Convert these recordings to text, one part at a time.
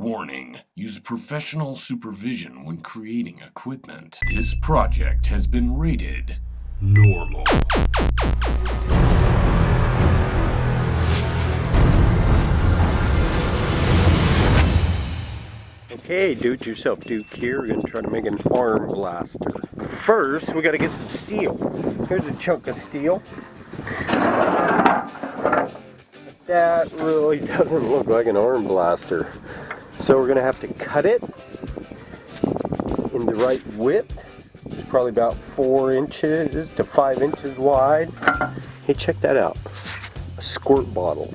Warning: use professional supervision when creating equipment. This project has been rated normal. Okay, do-it-yourself Duke here. We're going to try to make an arm blaster. First, we got to get some steel. Here's a chunk of steel. That really doesn't look like an arm blaster. So we're going to have to cut it in the right width. It's probably about 4 inches to 5 inches wide. Hey, check that out. A squirt bottle.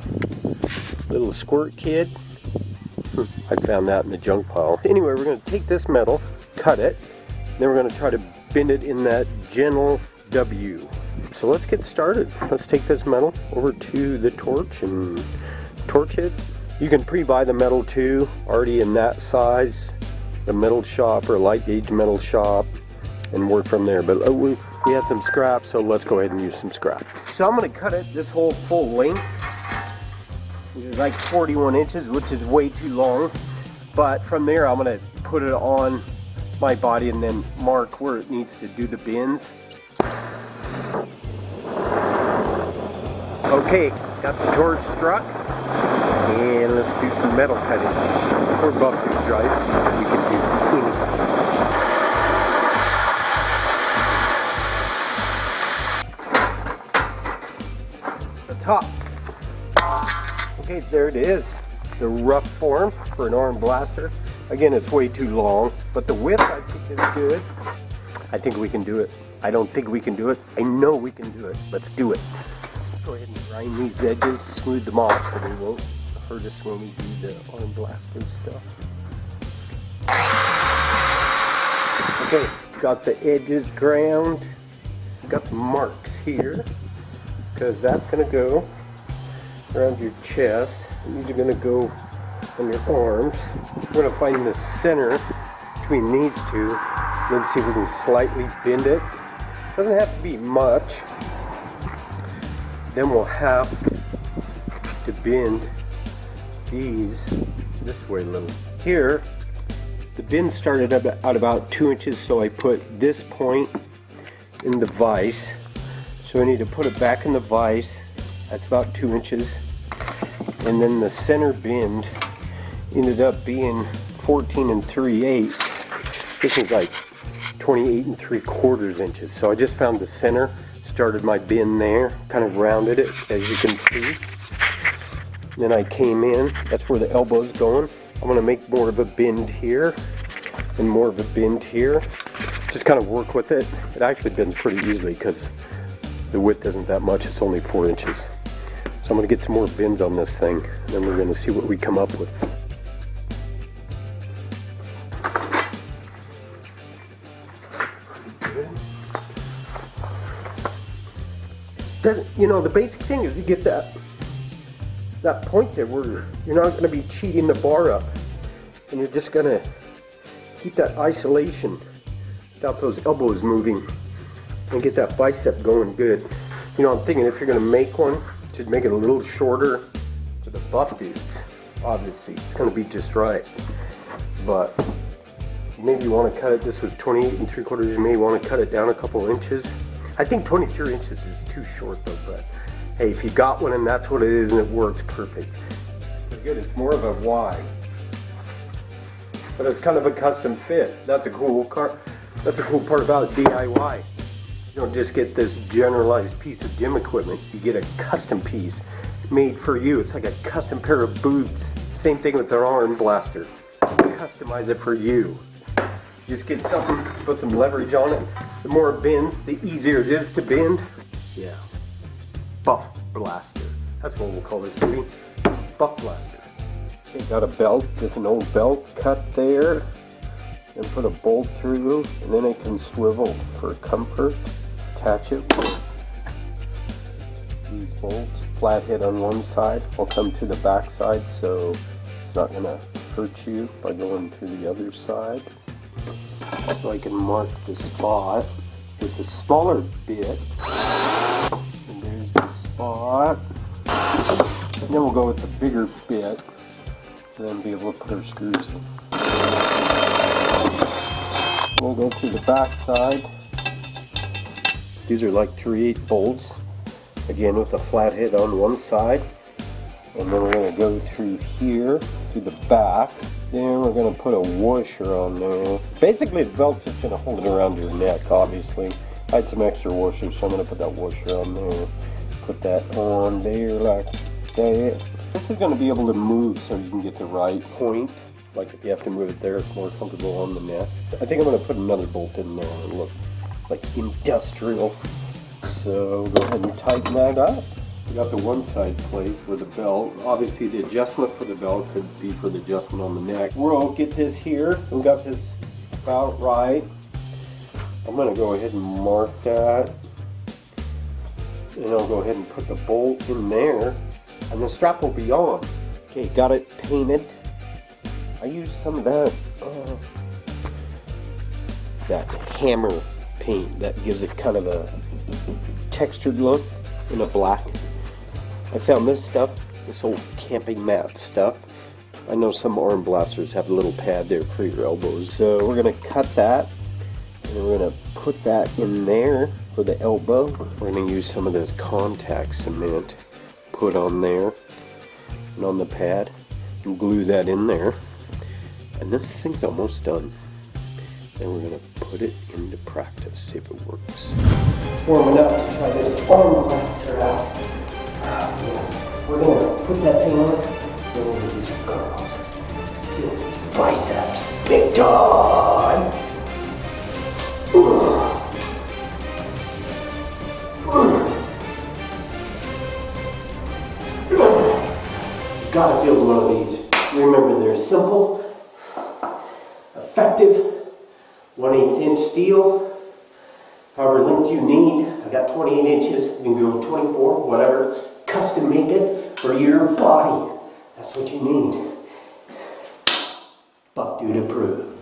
Little squirt kid. I found that in the junk pile. Anyway, we're going to take this metal, cut it, then we're going to try to bend it in that gentle W. So let's get started. Let's take this metal over to the torch and torch it. You can pre-buy the metal too, already in that size, a metal shop or a light gauge metal shop, and work from there. But we had some scrap, so let's go ahead and use some scrap. So I'm going to cut it this whole full length. Which is like 41 inches, which is way too long. But from there, I'm going to put it on my body and then mark where it needs to do the bends. Okay, got the torch struck. And let's do some metal cutting. Or buff tubes, right? We can do anything. The top. Okay, there it is. The rough form for an arm blaster. Again, it's way too long, but the width I think is good. I think we can do it. I don't think we can do it. I know we can do it. Let's do it. Let's go ahead and grind these edges, smooth them off so they won't hurt us when we do the arm blaster stuff. Okay, got the edges ground. Got some marks here because that's going to go around your chest, and these are going to go on your arms. We're going to find the center between these two, and then see if we can slightly bend it. Doesn't have to be much. Then we'll have to bend these this way a little. Here, the bend started out about 2 inches, so I put this point in the vise. So I need to put it back in the vise. That's about 2 inches. And then the center bend ended up being 14 3/8. This is like 28 3/4 inches. So I just found the center, started my bend there, kind of rounded it, as you can see. And then I came in, that's where the elbow's going. I'm going to make more of a bend here and more of a bend here. Just kind of work with it. It actually bends pretty easily because the width isn't that much, it's only 4 inches. So I'm going to get some more bends on this thing, and then we're going to see what we come up with. Then, you know, the basic thing is to get that point there where you're not going to be cheating the bar up, and you're just going to keep that isolation without those elbows moving, and get that bicep going good. You know, I'm thinking if you're going to make one, should make it a little shorter for the buff dudes. Obviously, it's going to be just right. But maybe you want to cut it. This was 28 3/4. You may want to cut it down a couple inches. I think 23 inches is too short though. But hey, if you got one and that's what it is and it works, perfect. But good. It's more of a Y. But it's kind of a custom fit. That's a cool part about DIY. You don't just get this generalized piece of gym equipment, you get a custom piece made for you. It's like a custom pair of boots. Same thing with our arm blaster. Customize it for you. Just get something, put some leverage on it. The more it bends, the easier it is to bend. Yeah. Buff blaster. That's what we'll call this movie. Buff blaster. Okay, got a belt, just an old belt cut there. And put a bolt through, and then it can swivel for comfort. Attach it with these bolts. Flathead on one side. I'll come to the back side so it's not going to hurt you by going to the other side. So I can mark the spot with a smaller bit. And there's the spot. And then we'll go with the bigger bit. and then be able to put our screws in. We'll go to the back side. These are like 3/8 bolts, again with a flathead on one side. And then we're going to go through here to the back. Then we're going to put a washer on there. Basically the belt's just going to hold it around your neck, obviously. I had some extra washers, so I'm going to put that washer on there. Put that on there like that. This is going to be able to move so you can get the right point. Like if you have to move it there, it's more comfortable on the neck. I think I'm going to put another bolt in there and look like industrial. So go ahead and tighten that up. We got the one side placed where the belt, obviously the adjustment for the belt could be for the adjustment on the neck. We'll get this here. We got this about right. I'm going to go ahead and mark that. And I'll go ahead and put the bolt in there. And the strap will be on. Okay, got it painted. I used some of that hammer paint that gives it kind of a textured look in a black. I found this stuff, this old camping mat stuff. I know some arm blasters have a little pad there for your elbows. So we're going to cut that and we're going to put that in there for the elbow. We're going to use some of this contact cement, put on there and on the pad and glue that in there. And this thing's almost done. And we're going to put it into practice, see if it works. Warming up to try this arm blaster out. We're going to put that thing on. Then we're going to do some curls. Feel these biceps big time. Gotta build one of these. Remember, they're simple, effective, 1/8 inch steel, however length you need. I got 28 inches, you can go 24, whatever. Custom make it for your body. That's what you need. Buck dude approved.